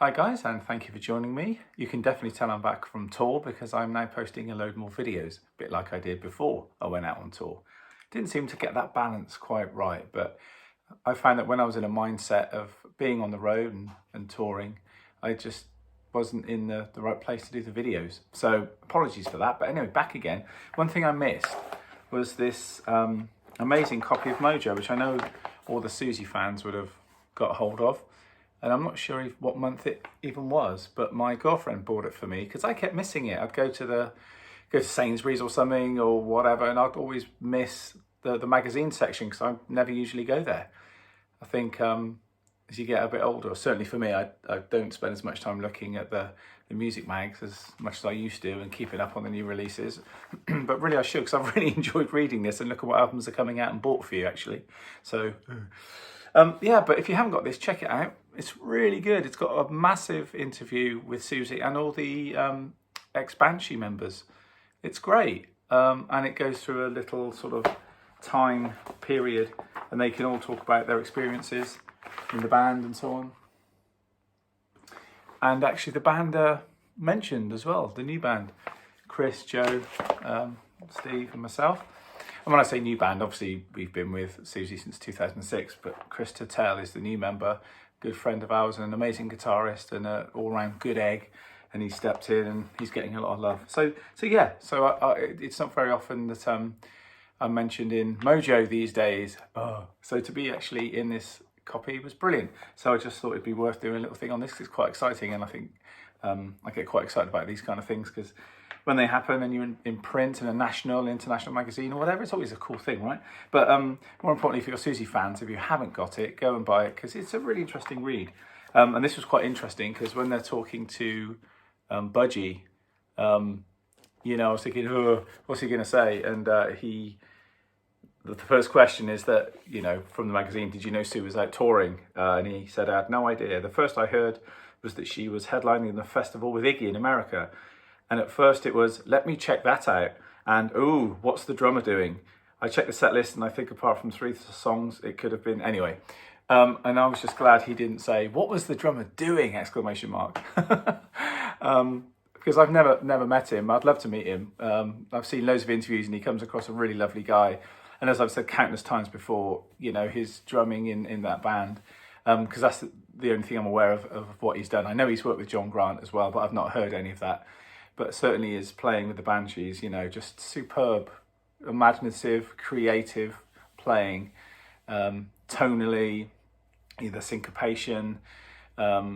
Hi guys, and thank you for joining me. You can definitely tell I'm back from tour because I'm now posting a load more videos, a bit like I did before I went out on tour. Didn't seem to get that balance quite right, but I found that when I was in a mindset of being on the road and touring, I just wasn't in the right place to do the videos. So apologies for that, but anyway, back again. One thing I missed was this amazing copy of Mojo, which I know all the Siouxsie fans would have got hold of. And I'm not sure what month it even was, but my girlfriend bought it for me because I kept missing it. I'd go to Sainsbury's or something or whatever, and I'd always miss the magazine section because I never usually go there. I think as you get a bit older, or certainly for me, I don't spend as much time looking at the music mags as much as I used to and keeping up on the new releases. But really I should, because I've really enjoyed reading this and look at what albums are coming out and bought for you actually. So yeah, but if you haven't got this, check it out. It's really good. It's got a massive interview with Siouxsie and all the ex-Banshee members. It's great. And it goes through a little sort of time period and they can all talk about their experiences in the band and so on. And actually the band mentioned as well, the new band. Chris, Joe, Steve and myself. And when I say new band, obviously we've been with Siouxsie since 2006, but Chris Tatel is the new member, good friend of ours and an amazing guitarist and an all-round good egg, and he stepped in and he's getting a lot of love. So yeah, it's not very often that I'm mentioned in Mojo these days. So to be actually in this copy was brilliant. So I just thought it'd be worth doing a little thing on this because it's quite exciting, and I think I get quite excited about these kind of things because when they happen and you're in print in a national, international magazine or whatever, it's always a cool thing, right? But more importantly for your Siouxsie fans, if you haven't got it, go and buy it because it's a really interesting read. And this was quite interesting because when they're talking to Budgie, you know, I was thinking, oh, what's he going to say? And the first question is that, you know, from the magazine, did you know Sue was out touring? And he said, I had no idea. The first I heard was that she was headlining the festival with Iggy in America. And at first it was, let me check that out. And, ooh, what's the drummer doing? I checked the set list and I think apart from 3 songs, it could have been, anyway. And I was just glad he didn't say, what was the drummer doing, exclamation mark. Because I've never met him. I'd love to meet him. I've seen loads of interviews and he comes across a really lovely guy. And as I've said countless times before, you know, his drumming in that band, because that's the only thing I'm aware of what he's done. I know he's worked with John Grant as well, but I've not heard any of that. But certainly is playing with the Banshees, you know, just superb, imaginative, creative playing, tonally, either syncopation,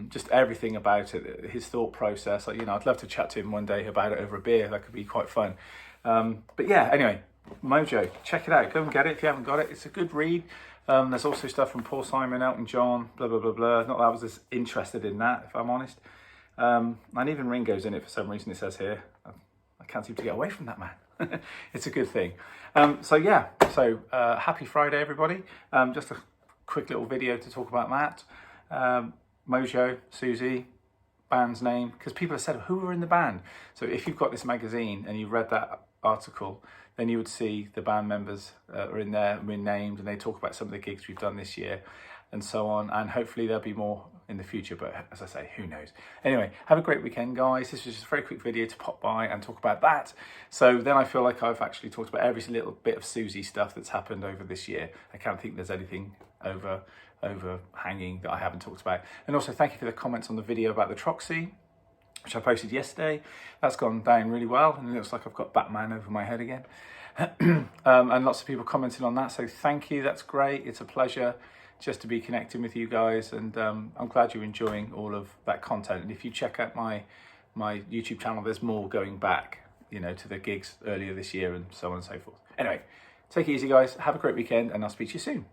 just everything about it, his thought process. You know, I'd love to chat to him one day about it over a beer. That could be quite fun. But yeah, anyway, Mojo, check it out. Go and get it if you haven't got it. It's a good read. There's also stuff from Paul Simon, Elton John, blah, blah, blah, blah. Not that I was as interested in that, if I'm honest. And even Ringo's in it for some reason, it says here. I can't seem to get away from that man. It's a good thing. So yeah, happy Friday, everybody. Just a quick little video to talk about that. Mojo, Siouxsie, band's name, because people have said, who were in the band? So if you've got this magazine and you've read that article, then you would see the band members are in there and we're named, and they talk about some of the gigs we've done this year and so on, and hopefully there'll be more in the future, but as I say, who knows. Anyway, have a great weekend, guys. This was just a very quick video to pop by and talk about that. So then I feel like I've actually talked about every little bit of Siouxsie stuff that's happened over this year. I can't think there's anything overhanging that I haven't talked about. And also thank you for the comments on the video about the Troxy, which I posted yesterday. That's gone down really well, and it looks like I've got Batman over my head again. And lots of people commented on that, so thank you, that's great. It's a pleasure just to be connecting with you guys, and I'm glad you're enjoying all of that content. And if you check out my YouTube channel, there's more going back, you know, to the gigs earlier this year and so on and so forth. Anyway, take it easy, guys. Have a great weekend, and I'll speak to you soon.